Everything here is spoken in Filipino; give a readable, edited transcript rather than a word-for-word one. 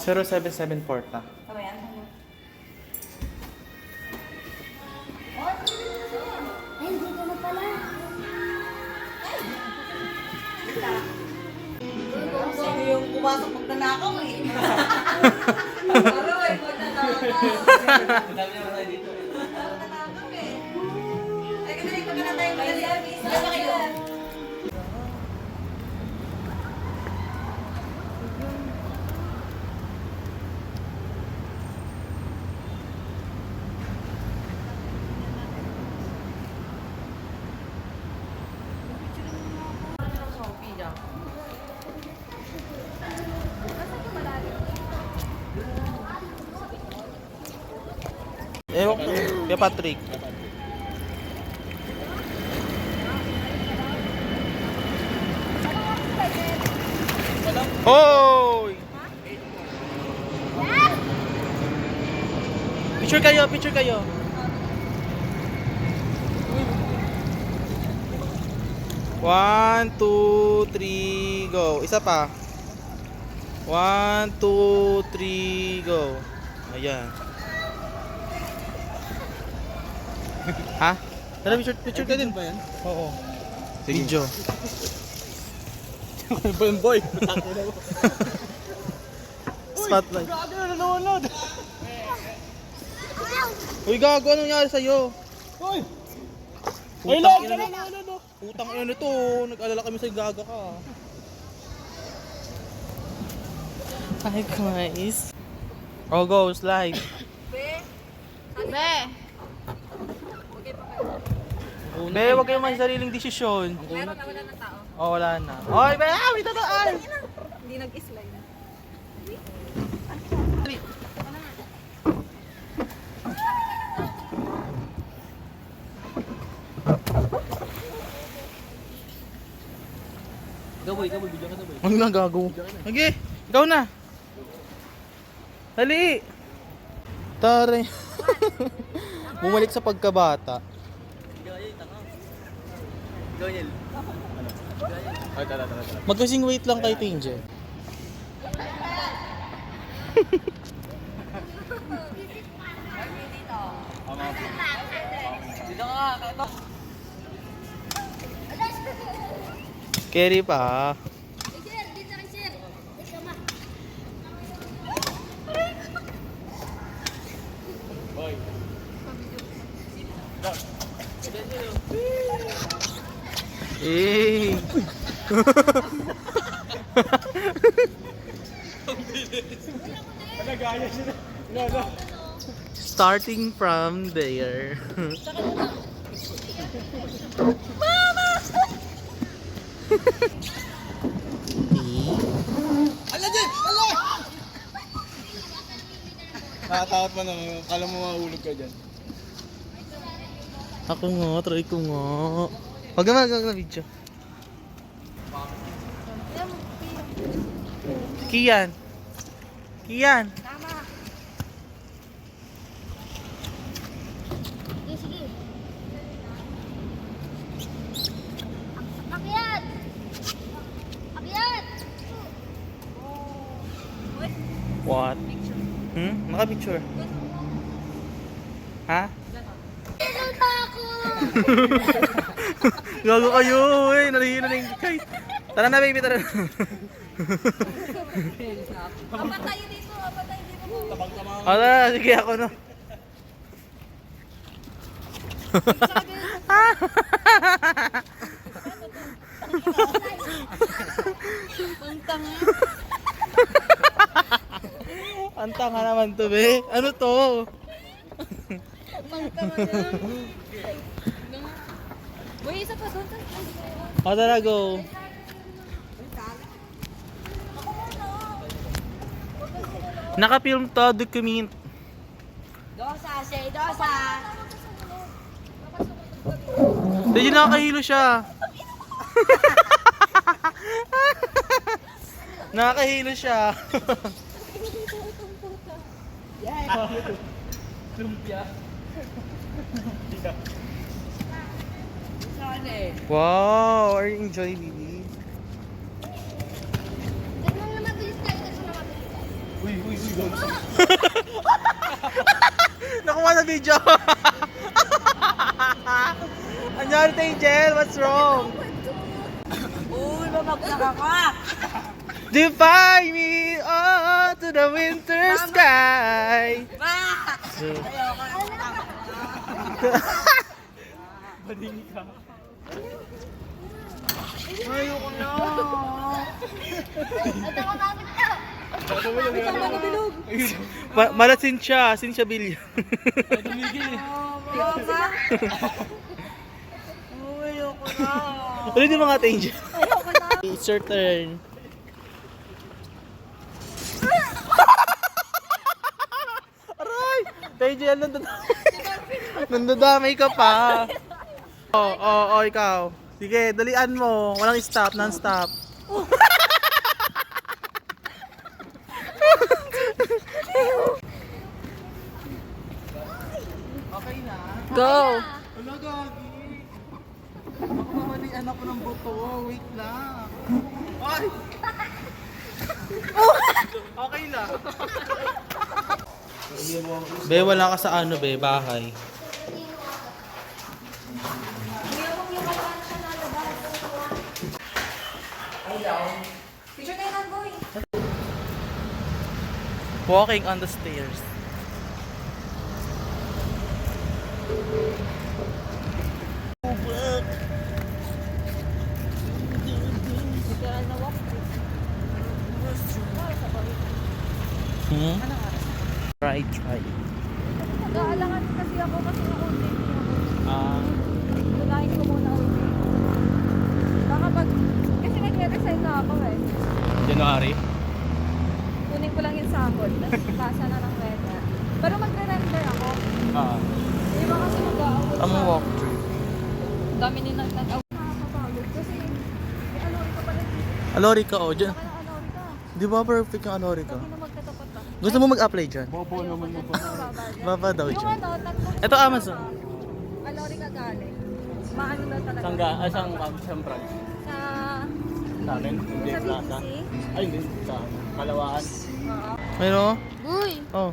0774 ta. Tama yan. Ay, hindi ka na pala. Sino yung pumasok pag nanakaw eh? Ano eh, pag nanakaw. Madami naman tayo dito eh. Nanakaw eh. Ay, kadali, pag na tayo madali. Dala kayo. Ewan ko. Kaya Patrick. Hoy! Picture kayo, picture kayo. One, two, three, go. Isa pa. One, two, three, go. Ayan. Ha? Tara, picture ka din. ba yan? Oo. Video. Boy. Spotlight. Gago na nanonood. Uy, gago, anong nangyari sa'yo? Hoy. Putang ina nito. Putang ina nito. Nag-alala kami sa gaga ka. Hi guys. Oh, go, slide. Be! Be, huwag kayo may sariling desisyon. Meron na wala ng tao. Oh, wala na. Oy, be, may tataan! Hindi nag-slide. Gaboy, bigyan ka na boy. Huwag na, gago. Sige, ikaw na. Dali. Tare. Bumalik sa pagkabata. Gawin Ay, tara. Magkasing wait lang kay Tinge. Dito ka, kato. Carry pa. Sir, dito kay sir. Ikaw ma. Boy. Eh. Nagaya siya. Wala. Starting from there. Ala dyan! Ala! Nakatakot mo naman. Kala mo mahulog ka dyan. Ako nga, try ko nga. Wag na video. Kian. Kian. Sige, sige. Akyat! Akyat! What? Naka-picture. Ha? Pinuta ako! Gago kayo, eh. Nalihilo na yung kay. Tara na, baby, tara na. Kapatay dito, kapatay dito. Tara, sige ako, no. Ang tanga. Ang tanga naman to, be. Ano to? Ang tanga niya. Boy, isa pa doon. O, tara, go. Naka-film to, document. Dosa, say dosa. Dahil nakakahilo siya. Nakakahilo siya. Lumpia. Wow, are you enjoy, baby? Tignan na mabilis tayo kasi na mabilis tayo. Uy, Nakuha na video. Anyari Angel, what's wrong? Uy, mamagdaka ka! Defy me oh, to the winter sky. Ba! Bading ka. Ayoko na. Ito ko namin ito. Malasin siya, Bilya. Tumigil eh. Uy, ayoko na. Ulit yung mga Angel. It's your turn. Aray! Angel, nandadamay ka pa. Oo, ikaw. Sige, dalian mo. Walang stop, non-stop. Okay na. Go! Wala, gagi. Baka mamalian ako ng buto. Wait lang. Ay! Okay lang. Be, wala ka sa ano, be, bahay. Picture tayo ng boy. Walking on the stairs. Hmm? Try. Nag-aalangan kasi ako kasi na-order niyo ako. Ah, Unahin ko muna ulit. Baka pag... Kasi nag-resign na ako eh. January. Kunin ko lang yung sahod. Tapos pasa na ng renta. Pero magre-render ako. Ah. Di ba kasi mag-aaway Ang walk through. Ang dami din nag-aaway. Nakakapagod kasi may alori ka pala dito. Alori ka, oh. Dyan. Baka ng alori ka. Di ba perfect yung alori ka? Hindi na magkatapat pa. Gusto mo mag-apply dyan? Bobo naman mo pa. Baba daw Yung dyan. ano, tatlong... Ito, Amazon. Alori ka galing. Maano daw talaga. Saan branch? Sa... Sa amin? Hindi, Sa Plaza. BTC. Ay, hindi. Sa Kalawaan. Oo. Ayun, oh. Uy, Oh.